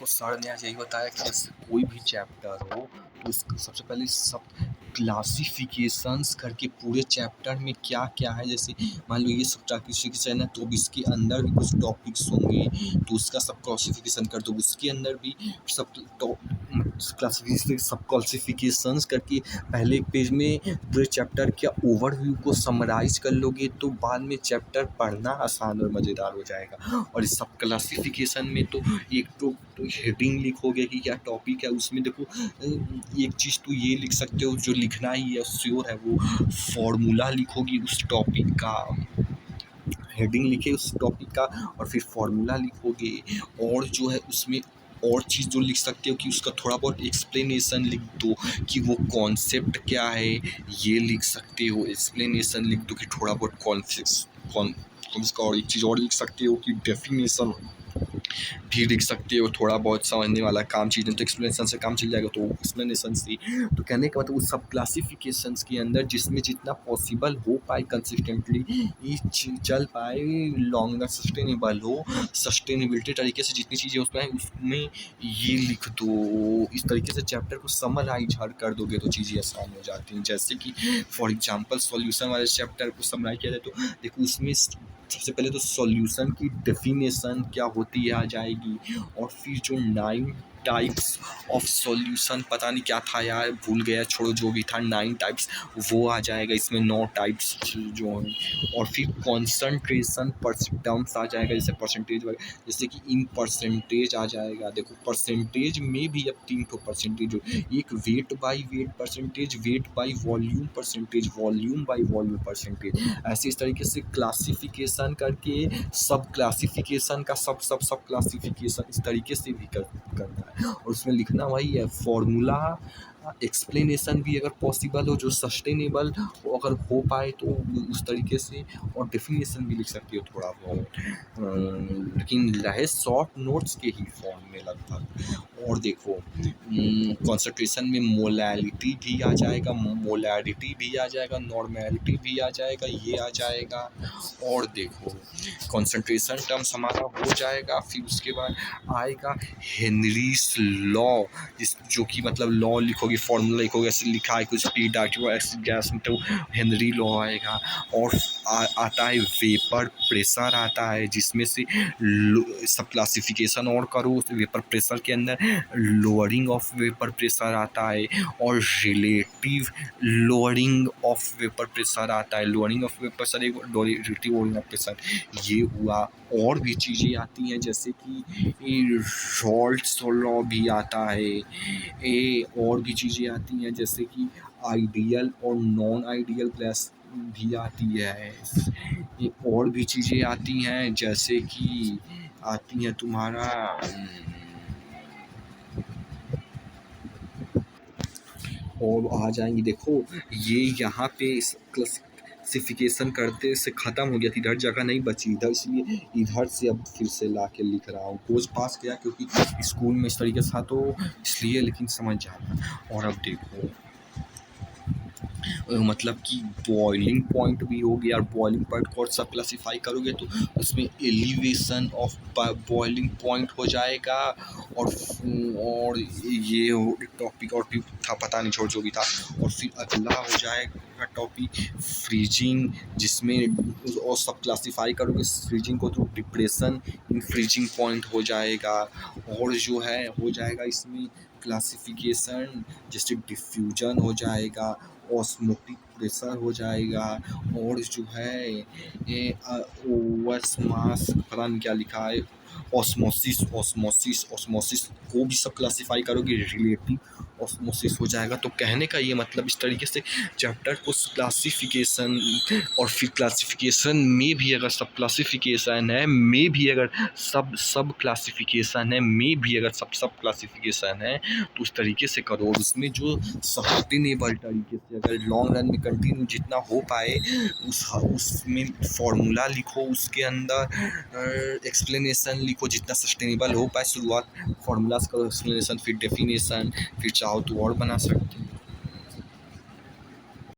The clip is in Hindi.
देखो सर ने आज यही बताया कि जैसे कोई भी चैप्टर हो तो उसका सबसे पहले सब क्लासिफिकेशंस करके पूरे चैप्टर में क्या क्या है। जैसे मान लो ये सब क्लासिफिकेशन है तो अब इसके अंदर भी कुछ टॉपिक्स होंगे तो उसका सब क्लासिफिकेशन कर दो। उसके अंदर भी सब सब क्लासिफिकेशंस करके पहले एक पेज में पूरे चैप्टर के ओवरव्यू को समराइज कर लोगे तो बाद में चैप्टर पढ़ना आसान और मज़ेदार हो जाएगा। और इस सब क्लासिफिकेशन में तो एक तो हेडिंग लिखोगे कि क्या टॉपिक है, उसमें देखो एक चीज़ तो ये लिख सकते हो जो लिखना ही है श्योर है, वो फॉर्मूला लिखोगी उस टॉपिक का, हेडिंग लिखे उस टॉपिक का और फिर फॉर्मूला लिखोगे। और जो है उसमें और चीज़ जो लिख सकते हो कि उसका थोड़ा बहुत एक्सप्लेनेशन लिख दो कि वो कॉन्सेप्ट क्या है, ये लिख सकते हो। एक्सप्लेनेशन लिख दो कि थोड़ा बहुत उसका, और एक चीज़ और लिख सकते हो कि डेफिनेशन भी लिख सकते हो। थोड़ा बहुत समझने वाला काम चीज़ें तो एक्सप्लेनेशन से काम चल जाएगा, तो एक्सप्लेनेशन से तो कहने का मतलब उस सब क्लासिफिकेशंस के अंदर जिसमें जितना पॉसिबल हो पाए कंसिस्टेंटली ये चल पाए, लॉन्गर सस्टेनेबल हो, सस्टेनेबिलिटी तरीके से जितनी चीज़ें उसमें ये लिख दो। इस तरीके से चैप्टर को समराइज हर कर दोगे तो चीज़ें आसान हो जाती हैं। जैसे कि फॉर एग्जांपल सॉल्यूशन वाले चैप्टर को समराइज किया जाए तो देखो उसमें सबसे पहले तो सॉल्यूशन की डेफिनेशन क्या होती है आ जाएगी, और फिर जो 9 टाइप्स ऑफ सॉल्यूशन, पता नहीं क्या था यार भूल गया, छोड़ो जो भी था 9 टाइप्स वो आ जाएगा इसमें, 9 टाइप्स जो हैं। और फिर कॉन्सनट्रेशन टर्म्स आ जाएगा, जैसे परसेंटेज वगैरह, जैसे कि इन परसेंटेज आ जाएगा। देखो परसेंटेज में भी अब 3 ठो परसेंटेज हो, एक weight by wait percentage, weight by volume percentage, volume by volume percentage. ऐसे इस तरीके से क्लासिफिकेशन करके सब क्लासिफिकेशन का सब क्लासिफिकेशन इस तरीके से भी करना है। और उसमें लिखना वही है फॉर्मूला, एक्सप्लेनेशन भी अगर पॉसिबल हो जो सस्टेनेबल अगर हो पाए तो उस तरीके से, और डेफिनेशन भी लिख सकती हो थोड़ा बहुत, लेकिन रहे शॉर्ट नोट्स के ही फॉर्म में लगभग। और देखो कॉन्सेंट्रेशन में मोलैलिटी भी आ जाएगा, मोलैरिटी भी आ जाएगा, नॉर्मैलिटी भी आ जाएगा, ये आ जाएगा। और देखो कॉन्सेंट्रेशन टर्म्स हमारा हो जाएगा, फिर उसके बाद आएगा हेनरीज लॉ, जो कि मतलब लॉ लिखोगे, फॉर्मूला लिखोगे, ऐसे लिखा है कुछ पी डाटी एक्स गैस में तो हेनरी लॉ आएगा। और आता है वेपर प्रेशर आता है, जिसमें से सब क्लासिफिकेशन और करो वेपर प्रेशर के अंदर लोअरिंग ऑफ वेपर प्रेशर आता है, और relative lowering of vapour pressure आता है। लोअरिंग ऑफ वेपर प्रेशर एक रिलेटिव लोअरिंग ऑफ प्रेशर ये हुआ। और भी चीज़ें आती हैं जैसे कि रॉल्ट्स लॉ भी आता है, और भी चीज़ें आती हैं जैसे कि आइडियल और नॉन आइडियल क्लास भी आती है। और भी चीज़ें आती हैं जैसे कि आती हैं तुम्हारा और आ जाएंगी। देखो ये यहाँ पे क्लासिफिकेशन करते से ख़त्म हो गया थी, इधर जगह नहीं बची इधर, इसलिए इधर से अब फिर से ला के लिख रहा हूँ। कोर्स पास किया क्योंकि स्कूल में इस तरीके से था तो इसलिए, लेकिन समझ जाना। और अब देखो मतलब कि बॉइलिंग पॉइंट भी हो गया, और बॉइलिंग पॉइंट को सब क्लासीफाई करोगे तो उसमें एलिवेशन ऑफ बॉइलिंग पॉइंट हो जाएगा। और ये एक टॉपिक और भी था, पता नहीं छोड़ जो भी था। और फिर अगला हो जाएगा टॉपिक फ्रीजिंग, जिसमें और सब क्लासीफाई करोगे फ्रीजिंग को तो डिप्रेशन इन फ्रीजिंग पॉइंट हो जाएगा। और जो है हो जाएगा इसमें क्लासिफिकेशन, जैसे डिफ्यूजन हो जाएगा, ऑस्मोटिक प्रेशर हो जाएगा, और जो है ये ओस्मास पता नहीं क्या लिखा है, ऑस्मोसिस को भी सब क्लासीफाई करोगे, रिलेटिव ऑस्मोसिस हो जाएगा। तो कहने का ये मतलब इस तरीके से चैप्टर को क्लासिफिकेशन, और फिर क्लासिफिकेशन में भी अगर सब क्लासिफिकेशन है, में भी अगर सब क्लासिफिकेशन है, में भी अगर सब क्लासिफिकेशन है तो उस तरीके से करो। और उसमें जो सस्टेनेबल तरीके से अगर लॉन्ग रन में कंटिन्यू जितना हो पाए उसमें फॉर्मूला लिखो, उसके अंदर एक्सप्लेनेशन लिखो जितना सस्टेनेबल हो पाए। शुरुआत फॉर्मूला से करो, एक्सप्लेनेशन, फिर डेफिनेशन, फिर चाहो तो और बना सकते हो।